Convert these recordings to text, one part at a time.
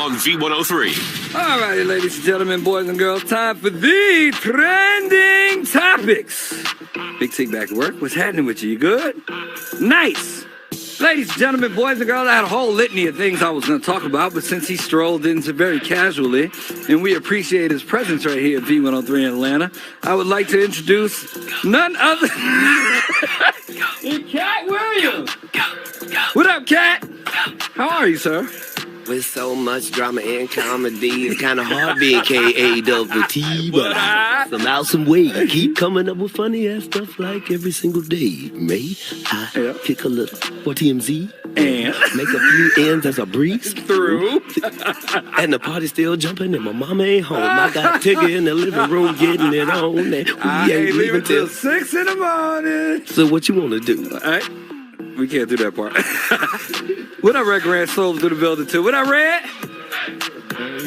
on V103. All righty, ladies and gentlemen, boys and girls, time for the trending topics. Big Sig back at work. What's happening with you? You good? Nice. Ladies and gentlemen, boys and girls, I had a whole litany of things I was going to talk about, but since he strolled in so very casually, and we appreciate his presence right here at V103 in Atlanta, I would like to introduce none other than Katt Williams. What up, Katt? How are you, sir? With so much drama and comedy, it's kind of hard being K-A-double-T, but somehow, some way, I keep coming up with funny-ass stuff like every single day. May I kick a little for TMZ and make a few ends as I breeze through. And the party's still jumping and my mama ain't home. I got Tigger in the living room getting it on, and we ain't leaving till 6 in the morning. So what you want to do? All right. We can't do that part. What up, Red Grand Souls to the building, too? What up, Red?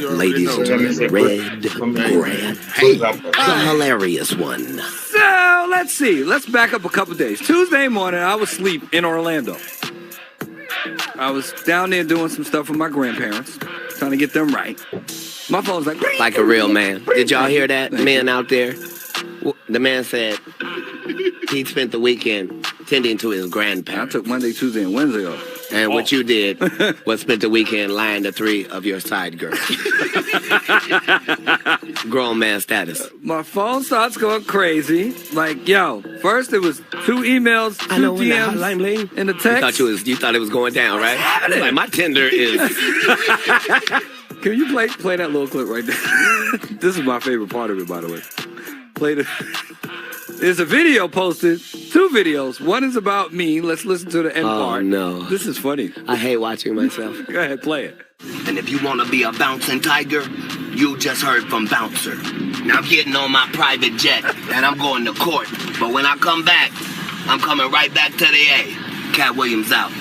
Ladies and gentlemen, Red Grand. Hey, the hilarious one. So, let's see. Let's back up a couple days. Tuesday morning, I was asleep in Orlando. I was down there doing some stuff with my grandparents, trying to get them right. My phone's like a real man. Did y'all hear that, man out there? The man said he spent the weekend tending to his grandparents. I took Monday, Tuesday, and Wednesday off. And what you did was spent the weekend lying to 3 of your side girls. Grown man status. My phone starts going crazy. Like, yo, first it was 2 emails, 2 DMs, in the text. You thought it was going down, right? Like, my Tinder is... Can you play that little clip right there? This is my favorite part of it, by the way. Play the... There's a video posted, 2 videos. One is about me. Let's listen to the end part. Oh, no. This is funny. I hate watching myself. Go ahead, play it. And if you want to be a bouncing tiger, you just heard from Bouncer. Now I'm getting on my private jet, and I'm going to court. But when I come back, I'm coming right back to the A. Katt Williams out.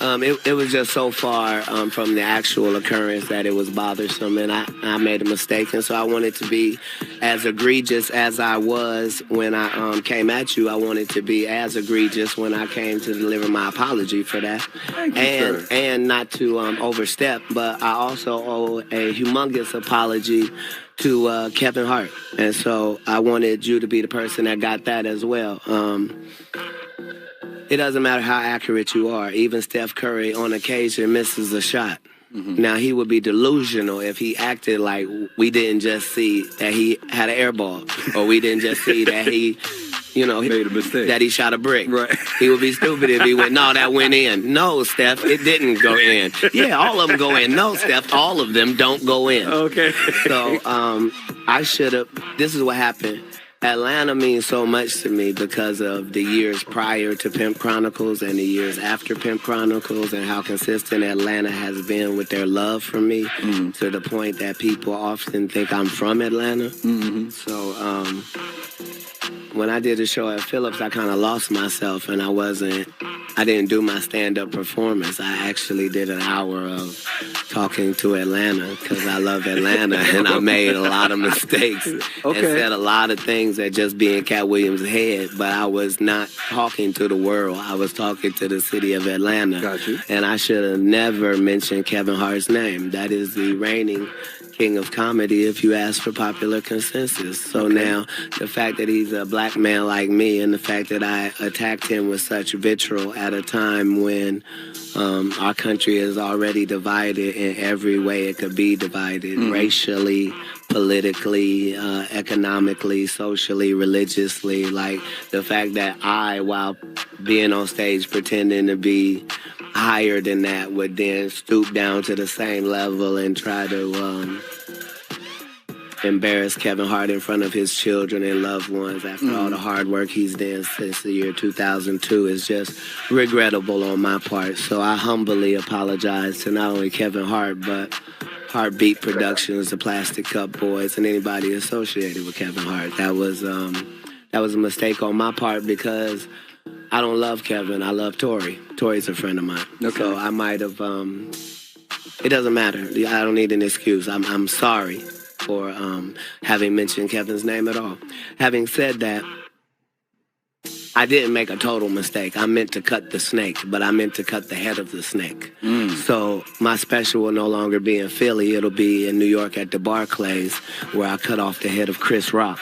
It was just so far from the actual occurrence that it was bothersome, and I made a mistake, and so I wanted to be as egregious as I was when I came at you. I wanted to be as egregious when I came to deliver my apology for that. Thank you, sir. And not to overstep, but I also owe a humongous apology to Kevin Hart, and so I wanted you to be the person that got that as well. It doesn't matter how accurate you are. Even Steph Curry on occasion misses a shot. Mm-hmm. Now, he would be delusional if he acted like we didn't just see that he had an air ball, or we didn't just see that he, made a mistake, that he shot a brick. Right. He would be stupid if he went, no, that went in. No, Steph, it didn't go in. Yeah, all of them go in. No, Steph, all of them don't go in. Okay. So I should have, this is what happened. Atlanta means so much to me because of the years prior to Pimp Chronicles and the years after Pimp Chronicles, and how consistent Atlanta has been with their love for me, to the point that people often think I'm from Atlanta. Mm-hmm. So when I did the show at Phillips, I kind of lost myself, and I didn't do my stand-up performance. I actually did an hour of talking to Atlanta because I love Atlanta, and I made a lot of mistakes and said a lot of things that just be in Katt Williams' head, but I was not talking to the world. I was talking to the city of Atlanta. Got you. And I should have never mentioned Kevin Hart's name. That is the reigning king of comedy if you ask for popular consensus. So now the fact that he's a black man like me, and the fact that I attacked him with such vitriol at a time when our country is already divided in every way it could be divided, racially, politically, economically, socially, religiously. Like, the fact that I, while being on stage pretending to be higher than that, would then stoop down to the same level and try to embarrass Kevin Hart in front of his children and loved ones after all the hard work he's done since the year 2002 is just regrettable on my part. So I humbly apologize to not only Kevin Hart, but Heartbeat Productions, the Plastic Cup Boys, and anybody associated with Kevin Hart. That was a mistake on my part because I don't love Kevin. I love Tori. Tori's a friend of mine. Okay. So I might have, it doesn't matter. I don't need an excuse. I'm sorry for having mentioned Kevin's name at all. Having said that, I didn't make a total mistake. I meant to cut the snake, but I meant to cut the head of the snake. So my special will no longer be in Philly. It'll be in New York at the Barclays, where I cut off the head of Chris Rock.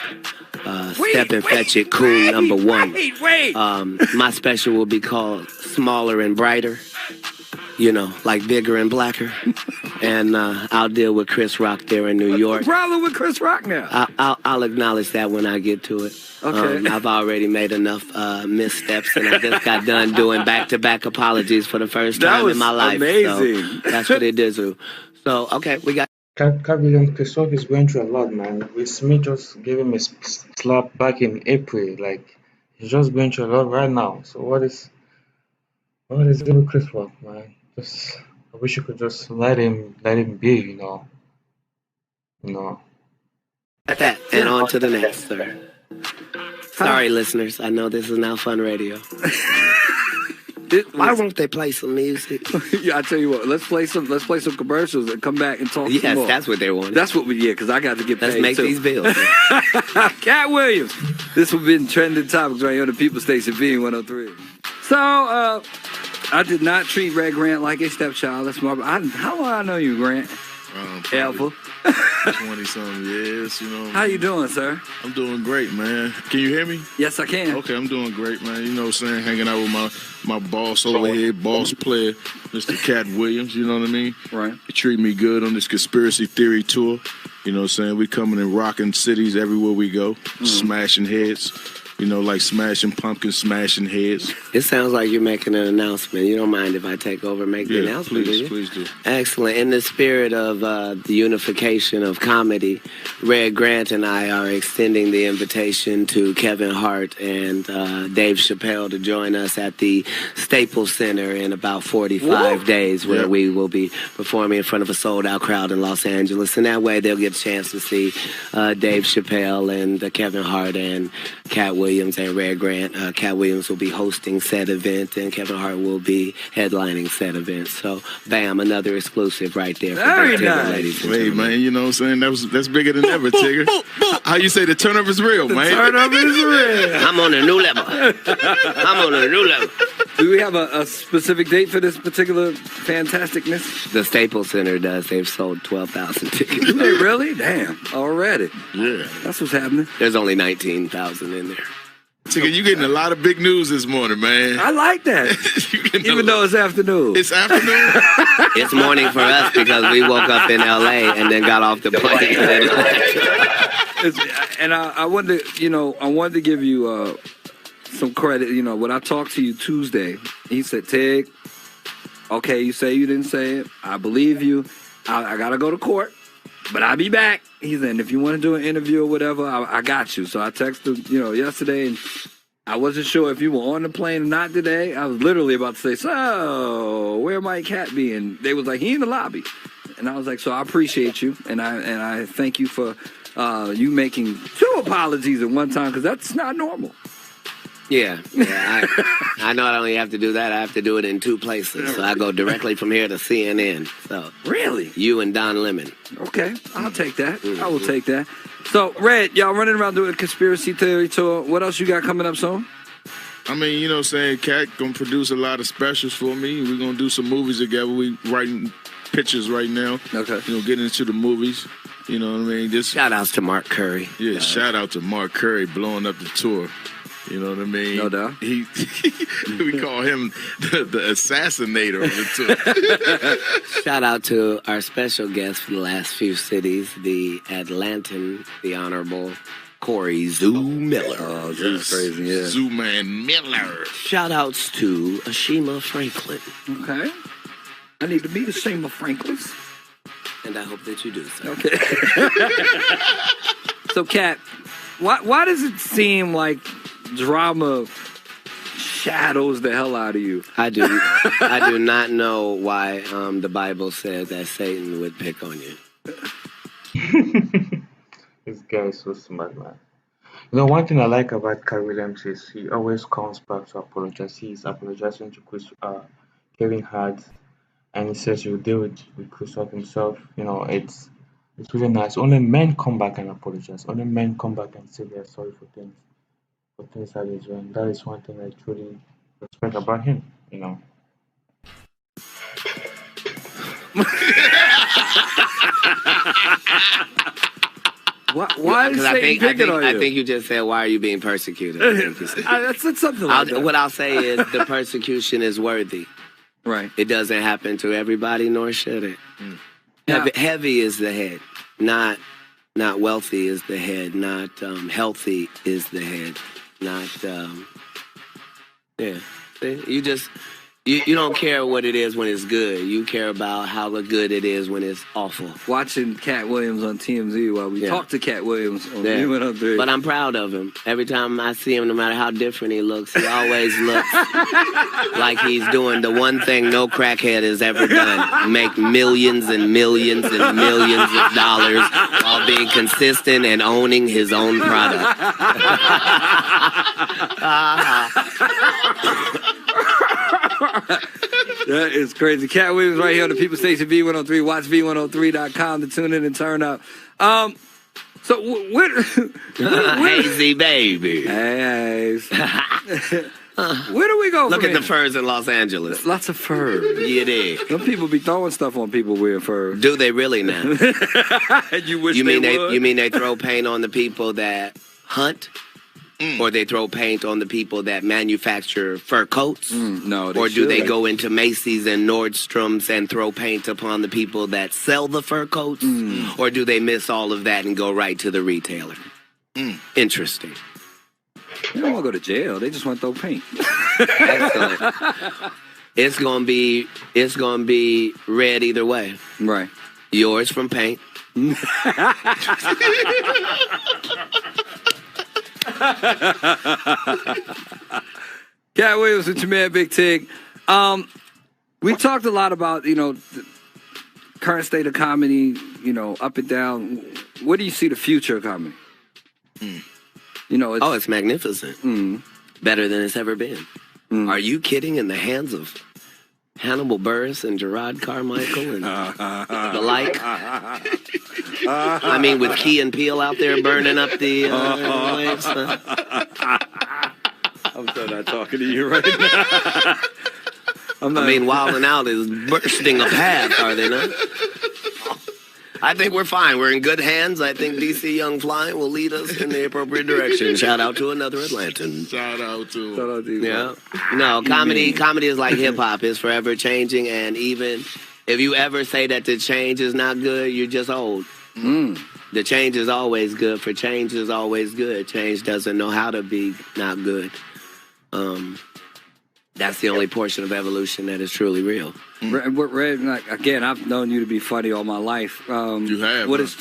Step and Fetch It, Cool number one. My special will be called Smaller and Brighter. You know, like bigger and blacker. And I'll deal with Chris Rock there in New York. What's the problem with Chris Rock now? I'll acknowledge that when I get to it. Okay. I've already made enough missteps, and I just got done doing back-to-back apologies for the first time in my life. Amazing. So that's what it is. So, okay, we got... Katt Williams, Chris Rock is going through a lot, man. Will Smith just gave him a slap back in April. Like, he's just going through a lot right now. So what is it with Chris Rock, man? I wish you could just let him be, you know. At that, and on to the next, sir. Sorry, listeners. I know this is now fun radio. Why won't they play some music? Yeah, I tell you what. Let's play some commercials and come back and talk. Yes, some more. That's what they want. That's what because I got to get paid. Let's make these bills. Katt Williams. This has been Trending Topics right here on the People Station, V103. So, I did not treat Red Grant like a stepchild. That's my. How long I know you, Grant? Alpha. 20-something years, you know. How you doing, sir? I'm doing great, man. Can you hear me? Yes, I can. Okay, I'm doing great, man. You know what I'm saying? Hanging out with my boss over here, boss player, Mr. Katt Williams, you know what I mean? Right. He treated me good on this conspiracy theory tour. You know what I'm saying? We coming and rocking cities everywhere we go, smashing heads. You know, like smashing pumpkins, smashing heads. It sounds like you're making an announcement. You don't mind if I take over and make the announcement, do you? Please do. Excellent. In the spirit of the unification of comedy, Red Grant and I are extending the invitation to Kevin Hart and Dave Chappelle to join us at the Staples Center in about 45 days, where we will be performing in front of a sold-out crowd in Los Angeles. And that way they'll get a chance to see Dave Chappelle and Kevin Hart and Katt Williams and Red Grant. Katt Williams will be hosting said event, and Kevin Hart will be headlining said event. So, bam, another exclusive right there. Very Tigger, nice. ladies and Hey, gentlemen. man, you know what I'm saying? That's bigger than ever, Tigger. How you say the turn up is real, man? Turn up is real. I'm on a new level. I'm on a new level. Do we have a specific date for this particular fantasticness? The Staples Center does. They've sold 12,000 tickets. Do they really? Damn, already. Yeah. That's what's happening. There's only 19,000 in there. Tigger, you getting a lot of big news this morning, man. I like that. Even though it's afternoon. It's afternoon. It's morning for us because we woke up in L.A. and then got off the plane. And I wanted to give you some credit. You know, when I talked to you Tuesday, he said, Tig, okay, you say you didn't say it. I believe you. I got to go to court, but I'll be back. He said, if you want to do an interview or whatever, I got you. So I texted, yesterday, and I wasn't sure if you were on the plane or not today. I was literally about to say, so where might Katt be? And they was like, he in the lobby. And I was like, so I appreciate you, and I thank you for you making 2 apologies at one time, because that's not normal. Yeah. I not only have to do that, I have to do it in 2 places. So I go directly from here to CNN. So Really? you and Don Lemon. Okay, I'll take that. I will take that. So, Red, y'all running around doing a conspiracy theory tour. What else you got coming up soon? I mean, you know what I'm saying? Katt gonna produce a lot of specials for me. We're gonna do some movies together. We writing pictures right now. Okay. You know, getting into the movies. You know what I mean? Shout outs to Mark Curry. Yeah, shout out to Mark Curry blowing up the tour. You know what I mean? No doubt. We call him the assassinator of the tour. Shout out to our special guest for the last few cities, the Atlantan, the Honorable Corey Zoo Miller. Oh, that's crazy, yeah. Zooman Miller. Shout outs to Ashima Franklin. Okay. I need to meet the same of Franklin's. And I hope that you do so. Okay. So, Katt, why does it seem like drama shadows the hell out of you? I do not know why the Bible says that Satan would pick on you. This guy is so smart, man. One thing I like about Katt Williams is he always comes back to apologize. He's apologizing to Kevin Hart, and he says he'll deal with Chris Rock himself. It's really nice. Only men come back and apologize. Only men come back and say they're sorry for for things that he's doing. That is one thing I truly respect about him. You know. Why is Satan picking on you? I think you just said, "Why are you being persecuted?" I think you said. That's something like that. What I'll say is the persecution is worthy. Right. It doesn't happen to everybody, nor should it. Now- Heavy is the head, not wealthy is the head, not healthy is the head, not yeah. See? You don't care what it is when it's good. You care about how good it is when it's awful. Watching Katt Williams on TMZ while we talk to Katt Williams on V103. But I'm proud of him. Every time I see him, no matter how different he looks, he always looks like he's doing the one thing no crackhead has ever done. Make millions and millions and millions of dollars while being consistent and owning his own product. That is crazy. Katt Williams right here on the People Station V103. Watch V103.com to tune in and turn up. So Hazy baby. Hey. Where do we go Look from at the here? furs in Los Angeles. Lots of fur. Yeah, they. Some people be throwing stuff on people wearing fur. Do they really now? You wish You mean they would? you mean they throw paint on the people that hunt? Or they throw paint on the people that manufacture fur coats? No, Or do they should. go into Macy's and Nordstrom's and throw paint upon the people that sell the fur coats? Or do they miss all of that and go right to the retailer? Interesting. They don't want to go to jail. They just want to throw paint. Excellent. It's gonna be red either way. Right. Yours from paint. Katt Williams with your man Big Tig. We talked a lot about, the current state of comedy, up and down. What do you see the future of comedy? It's magnificent. Better than it's ever been. Are you kidding? In the hands of Hannibal Buress and Gerard Carmichael and the like. I mean, with Key and Peele out there burning up the place. I'm so not talking to you right now. Wild 'N Out is bursting a path, are they not? I think we're fine. We're in good hands. I think DC Young Flying will lead us in the appropriate direction. Shout out to another Atlantan. Shout out to Yeah. No, comedy is like hip hop. It's forever changing, and even if you ever say that the change is not good, you're just old. The change is always good, for change is always good. Change doesn't know how to be not good. That's the only portion of evolution that is truly real. Red, again, I've known you to be funny all my life. You have. What has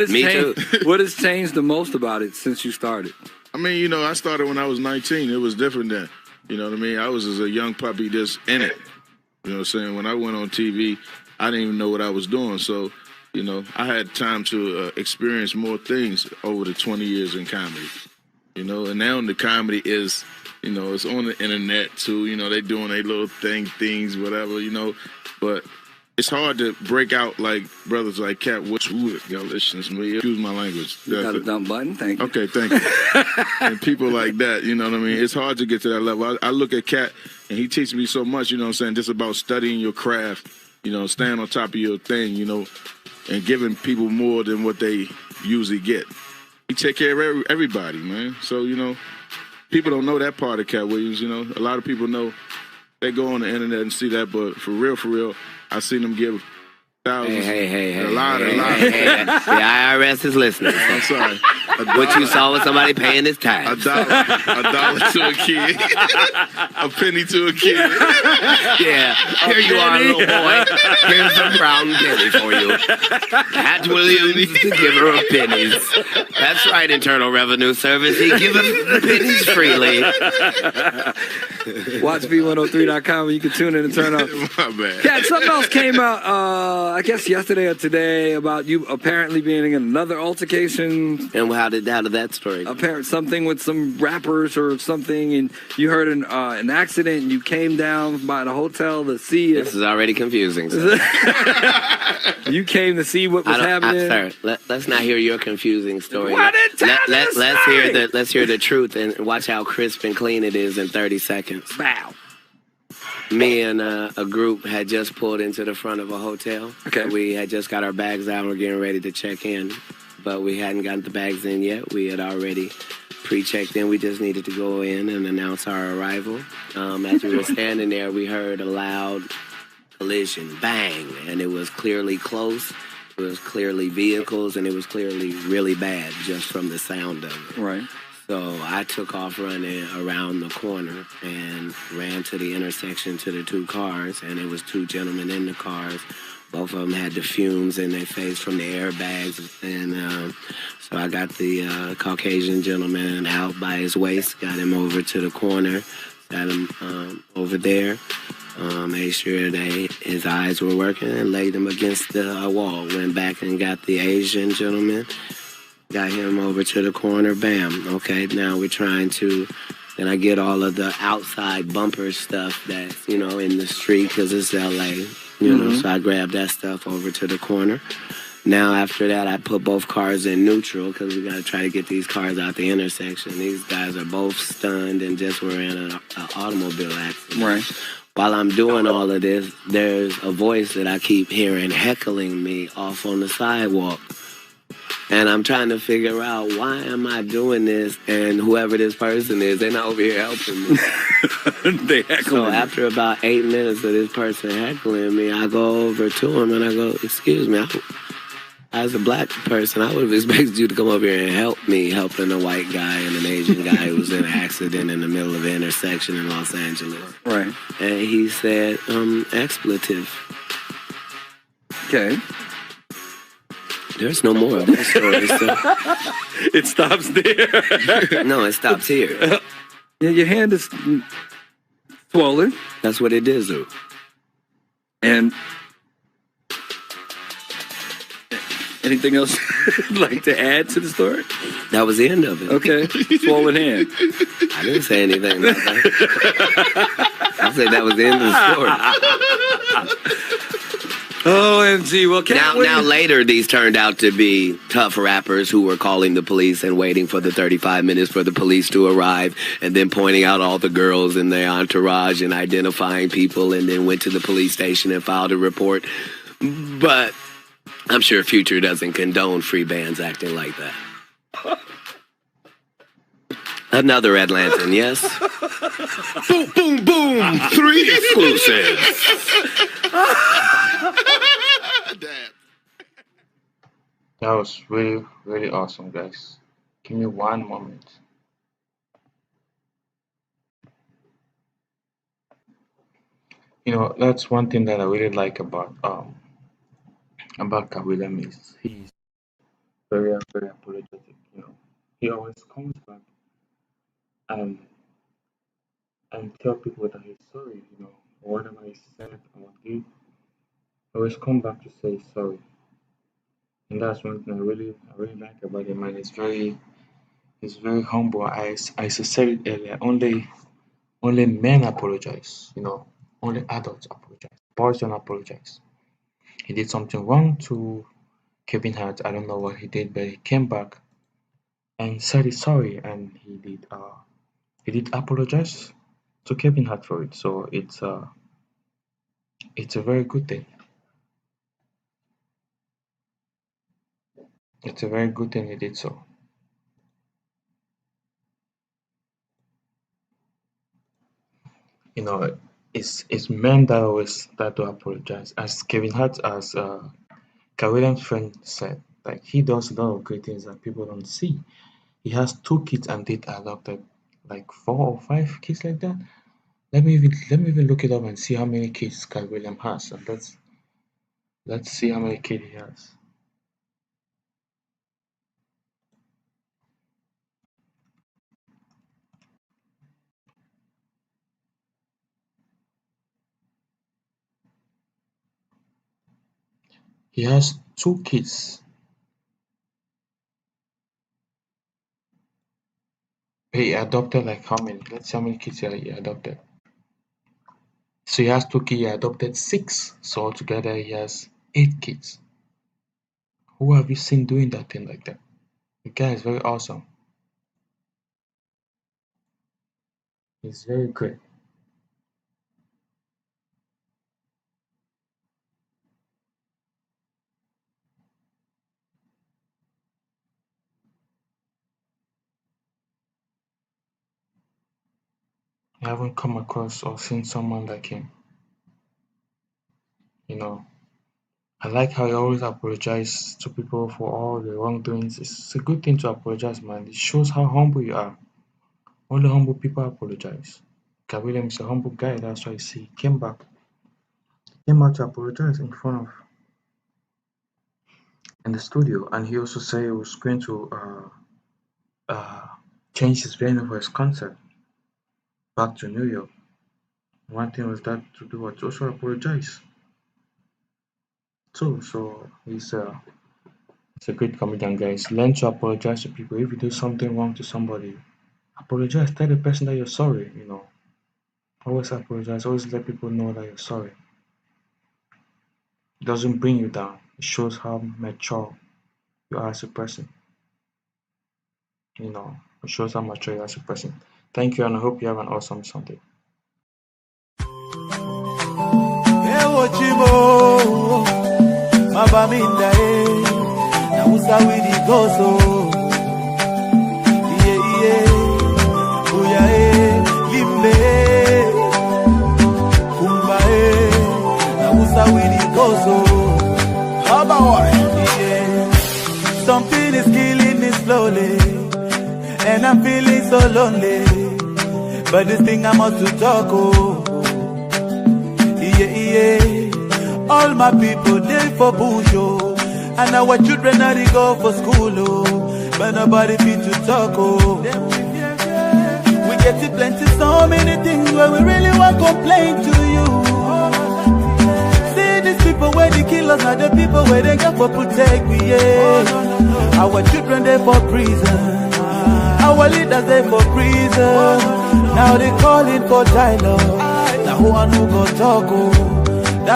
Me too. What has changed the most about it since you started? I mean, I started when I was 19. It was different then. You know what I mean? I was as a young puppy just in it. You know what I'm saying? When I went on TV, I didn't even know what I was doing. So, I had time to experience more things over the 20 years in comedy. And now the comedy is, it's on the internet too. They doing their little things, whatever, But it's hard to break out like brothers like Katt. Y'all listen to me. Excuse my language. You got a dumb button? Thank you. Okay, thank you. And people like that, you know what I mean? It's hard to get to that level. I look at Katt, and he teaches me so much, just about studying your craft, staying on top of your thing, and giving people more than what they usually get. He take care of everybody, man. So, people don't know that part of Katt Williams, A lot of people know, they go on the internet and see that, but for real, I seen them give thousands. Hey. A lot. The IRS is listening. I'm sorry. What you saw was somebody paying his tax. $1 to a kid. A penny to a kid. Yeah. Here you are, little boy. Here's a brown penny for you. Katt Williams, the giver of pennies. That's right, Internal Revenue Service. He giveth pennies freely. Watch V103.com where you can tune in and turn up. My bad. Katt, something else came out, I guess yesterday or today, about you apparently being in another altercation. And How did that story? Apparently, something with some rappers or something, and you heard an accident, and you came down by the hotel to see it. This is already confusing. Sir. You came to see what was happening. Sir, let's not hear your confusing story. What a Let's hear the truth and watch how crisp and clean it is in 30 seconds. Wow. Me and a group had just pulled into the front of a hotel. Okay. We had just got our bags out and we're getting ready to check in, but we hadn't gotten the bags in yet. We had already pre-checked in. We just needed to go in and announce our arrival. As we were standing there, we heard a loud collision, bang, and it was clearly close. It was clearly vehicles, and it was clearly really bad just from the sound of it. Right. So I took off running around the corner and ran to the intersection to the two cars, and it was two gentlemen in the cars. Both of them had the fumes in their face from the airbags, and so I got the Caucasian gentleman out by his waist, got him over to the corner, got him over there, made sure that his eyes were working, and laid him against the wall. Went back and got the Asian gentleman. Got him over to the corner, bam. Okay, now we're trying to, then I get all of the outside bumper stuff that's, in the street because it's LA, know, so I grabbed that stuff over to the corner. Now after that, I put both cars in neutral because we got to try to get these cars out the intersection. These guys are both stunned and just were in an automobile accident. Right. While I'm doing all of this, there's a voice that I keep hearing heckling me off on the sidewalk. And I'm trying to figure out, why am I doing this? And whoever this person is, they're not over here helping me. They heckling So you. after about 8 minutes of this person heckling me, I go over to him and I go, excuse me, as a black person, I would have expected you to come over here and help me, helping a white guy and an Asian guy who was in an accident in the middle of an intersection in Los Angeles. Right. And he said, expletive. Okay. There's no more of that story, so. It stops there. No, it stops here. Yeah, your hand is swollen. That's what it is, though. And anything else you'd like to add to the story? That was the end of it. Okay. Swollen hand. I didn't say anything like that. I said that was the end of the story. OMG. Well, Now later, these turned out to be tough rappers who were calling the police and waiting for the 35 minutes for the police to arrive, and then pointing out all the girls in their entourage and identifying people, and then went to the police station and filed a report. But I'm sure Future doesn't condone free bands acting like that. Another Atlantan, yes? Boom, boom, boom. 3 exclusives. That was really, really awesome, guys. Give me one moment. That's one thing that I really like about Katt Williams is he's very, very apologetic. He always comes back and tell people that he's sorry. Whatever he said or did, always come back to say sorry. And that's one thing I really like about him. And he's very humble. As I said it earlier, only men apologize. Only adults apologize. Boys don't apologize. He did something wrong to Kevin Hart. I don't know what he did, but he came back and said he's sorry, and he did apologize to Kevin Hart for it. So it's a very good thing. It's a very good thing he did so. It's men that always start to apologize. As Kevin Hart, as Katt Williams' friend said, like, he does a lot of great things that people don't see. He has 2 kids and did adopted like 4 or 5 kids like that. Let me even look it up and see how many kids Katt Williams has, and let's see how many kids he has. He has 2 kids. He adopted like how many? Let's see how many kids he adopted. So he has 2 kids, he adopted 6. So altogether he has 8 kids. Who have you seen doing that thing like that? The guy is very awesome. He's very great. I haven't come across or seen someone like him. You know, I like how he always apologizes to people for all the wrongdoings. It's a good thing to apologize, man. It shows how humble you are. Only humble people apologize. Katt Williams is a humble guy, that's why you see he came out to apologize in front of in the studio, and he also said he was going to change his venue for his concert back to New York. One thing was that to do was to also apologize too. So he's a great comedian, guys. Learn to apologize to people. If you do something wrong to somebody, apologize. Tell the person that you're sorry. Always apologize. Always let people know that you're sorry. It doesn't bring you down. It shows how mature you are as a person. It shows how mature you are as a person. Thank you, and I hope you have an awesome Sunday. Something is killing me slowly, and I'm feeling so lonely. But this thing I must to talk, All my people they for bush, and our children are they go for school, but nobody fit to talk, We get to plenty, so many things where we really want to complain to you. See these people where they kill us, not the people where they got for protect me, Our children they for prison, our leaders they for prison. Now they calling for dialogue. Now who I know go talk,